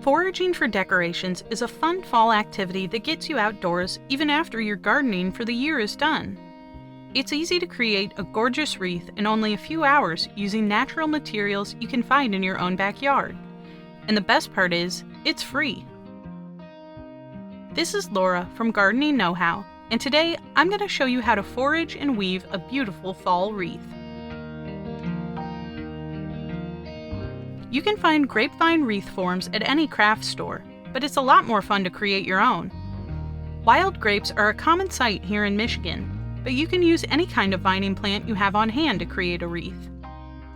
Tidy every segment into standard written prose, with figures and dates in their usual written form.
Foraging for decorations is a fun fall activity that gets you outdoors even after your gardening for the year is done. It's easy to create a gorgeous wreath in only a few hours using natural materials you can find in your own backyard. And the best part is, it's free. This is Laura from Gardening Know-How, and today I'm going to show you how to forage and weave a beautiful fall wreath. You can find grapevine wreath forms at any craft store, but it's a lot more fun to create your own. Wild grapes are a common sight here in Michigan, but you can use any kind of vining plant you have on hand to create a wreath.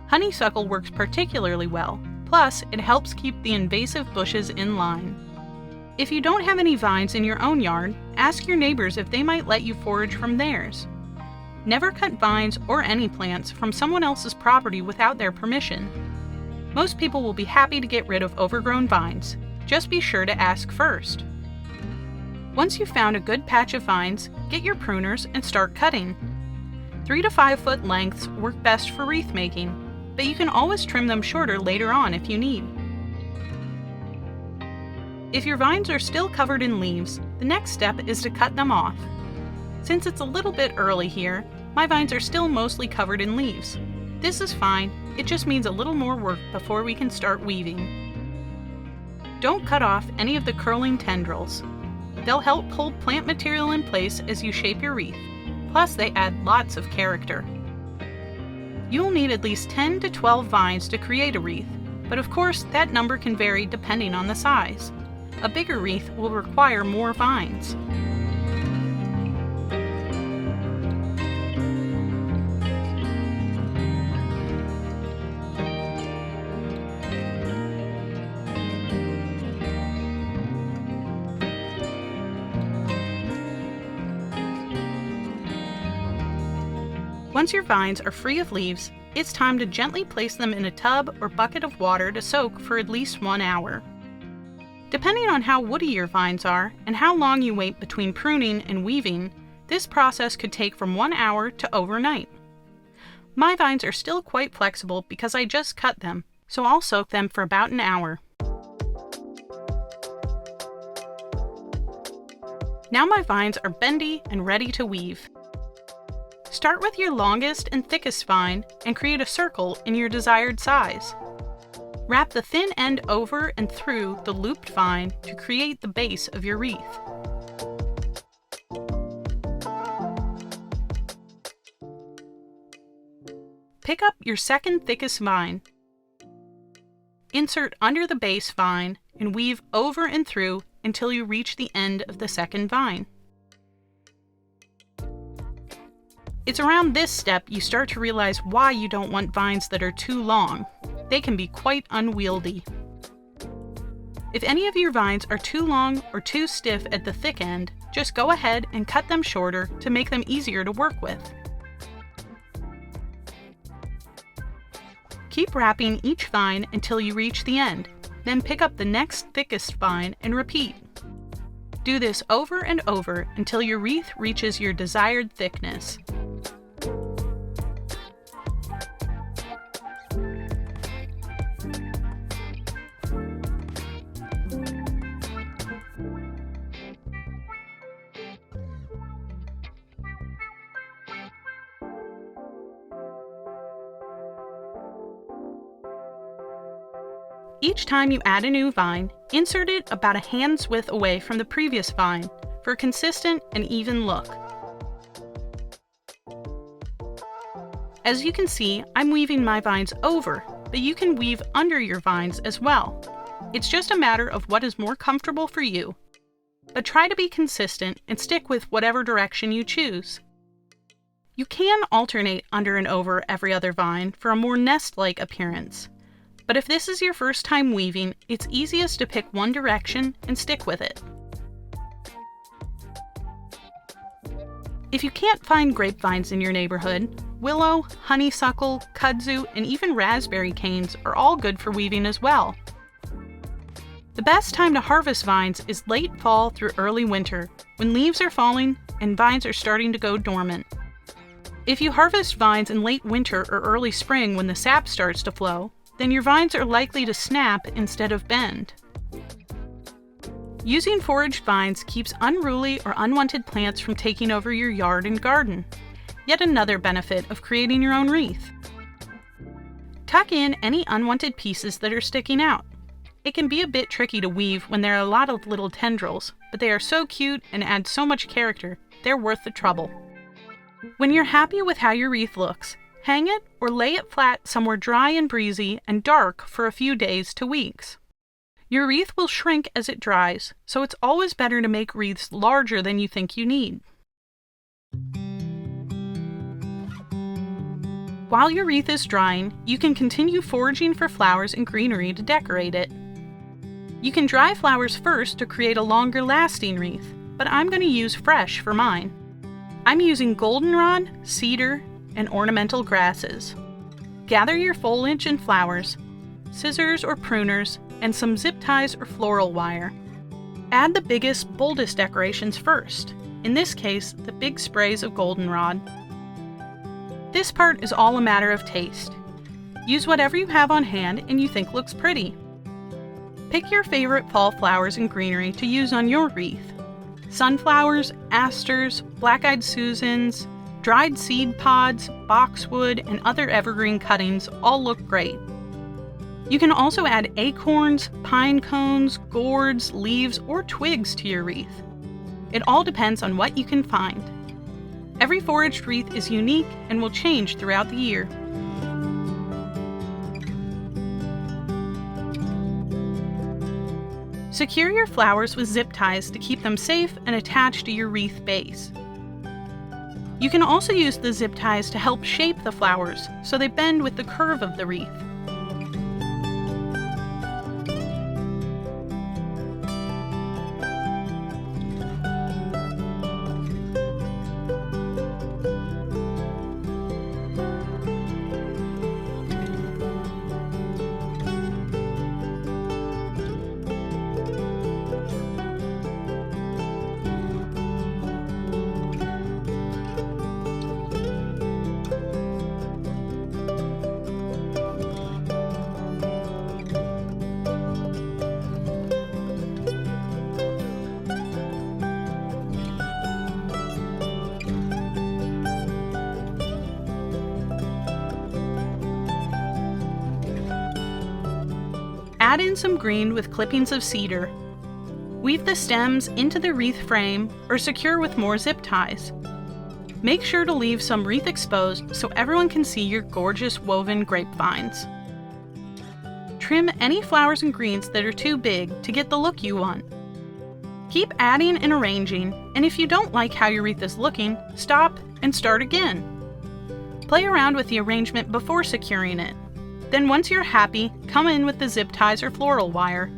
Honeysuckle works particularly well, plus it helps keep the invasive bushes in line. If you don't have any vines in your own yard, ask your neighbors if they might let you forage from theirs. Never cut vines or any plants from someone else's property without their permission. Most people will be happy to get rid of overgrown vines. Just be sure to ask first. Once you've found a good patch of vines, get your pruners and start cutting. 3 to 5 foot lengths work best for wreath making, but you can always trim them shorter later on if you need. If your vines are still covered in leaves, the next step is to cut them off. Since it's a little bit early here, my vines are still mostly covered in leaves. This is fine, it just means a little more work before we can start weaving. Don't cut off any of the curling tendrils. They'll help hold plant material in place as you shape your wreath, plus they add lots of character. You'll need at least 10 to 12 vines to create a wreath, but of course that number can vary depending on the size. A bigger wreath will require more vines. Once your vines are free of leaves, it's time to gently place them in a tub or bucket of water to soak for at least 1 hour. Depending on how woody your vines are and how long you wait between pruning and weaving, this process could take from 1 hour to overnight. My vines are still quite flexible because I just cut them, so I'll soak them for about an hour. Now my vines are bendy and ready to weave. Start with your longest and thickest vine and create a circle in your desired size. Wrap the thin end over and through the looped vine to create the base of your wreath. Pick up your second thickest vine. Insert under the base vine and weave over and through until you reach the end of the second vine. It's around this step you start to realize why you don't want vines that are too long. They can be quite unwieldy. If any of your vines are too long or too stiff at the thick end, just go ahead and cut them shorter to make them easier to work with. Keep wrapping each vine until you reach the end, then pick up the next thickest vine and repeat. Do this over and over until your wreath reaches your desired thickness. Each time you add a new vine, insert it about a hand's width away from the previous vine for a consistent and even look. As you can see, I'm weaving my vines over, but you can weave under your vines as well. It's just a matter of what is more comfortable for you. But try to be consistent and stick with whatever direction you choose. You can alternate under and over every other vine for a more nest-like appearance. But if this is your first time weaving, it's easiest to pick one direction and stick with it. If you can't find grapevines in your neighborhood, willow, honeysuckle, kudzu, and even raspberry canes are all good for weaving as well. The best time to harvest vines is late fall through early winter, when leaves are falling and vines are starting to go dormant. If you harvest vines in late winter or early spring when the sap starts to flow, then your vines are likely to snap instead of bend. Using foraged vines keeps unruly or unwanted plants from taking over your yard and garden. Yet another benefit of creating your own wreath. Tuck in any unwanted pieces that are sticking out. It can be a bit tricky to weave when there are a lot of little tendrils, but they are so cute and add so much character, they're worth the trouble. When you're happy with how your wreath looks, hang it or lay it flat somewhere dry and breezy and dark for a few days to weeks. Your wreath will shrink as it dries, so it's always better to make wreaths larger than you think you need. While your wreath is drying, you can continue foraging for flowers and greenery to decorate it. You can dry flowers first to create a longer lasting wreath, but I'm going to use fresh for mine. I'm using goldenrod, cedar, and ornamental grasses. Gather your foliage and flowers, scissors or pruners, and some zip ties or floral wire. Add the biggest, boldest decorations first, in this case, the big sprays of goldenrod. This part is all a matter of taste. Use whatever you have on hand and you think looks pretty. Pick your favorite fall flowers and greenery to use on your wreath. Sunflowers, asters, black-eyed Susans, dried seed pods, boxwood, and other evergreen cuttings all look great. You can also add acorns, pine cones, gourds, leaves, or twigs to your wreath. It all depends on what you can find. Every foraged wreath is unique and will change throughout the year. Secure your flowers with zip ties to keep them safe and attached to your wreath base. You can also use the zip ties to help shape the flowers so they bend with the curve of the wreath. Add in some green with clippings of cedar. Weave the stems into the wreath frame or secure with more zip ties. Make sure to leave some wreath exposed so everyone can see your gorgeous woven grapevines. Trim any flowers and greens that are too big to get the look you want. Keep adding and arranging, and if you don't like how your wreath is looking, stop and start again. Play around with the arrangement before securing it. Then once you're happy, come in with the zip ties or floral wire.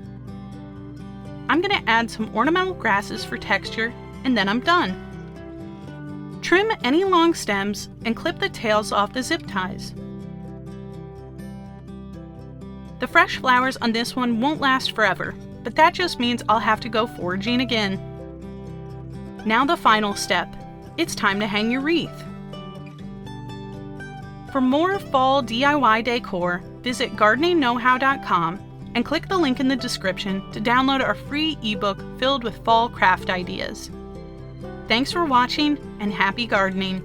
I'm going to add some ornamental grasses for texture, and then I'm done. Trim any long stems and clip the tails off the zip ties. The fresh flowers on this one won't last forever, but that just means I'll have to go foraging again. Now the final step. It's time to hang your wreath. For more fall DIY decor, visit gardeningknowhow.com and click the link in the description to download our free ebook filled with fall craft ideas. Thanks for watching and happy gardening!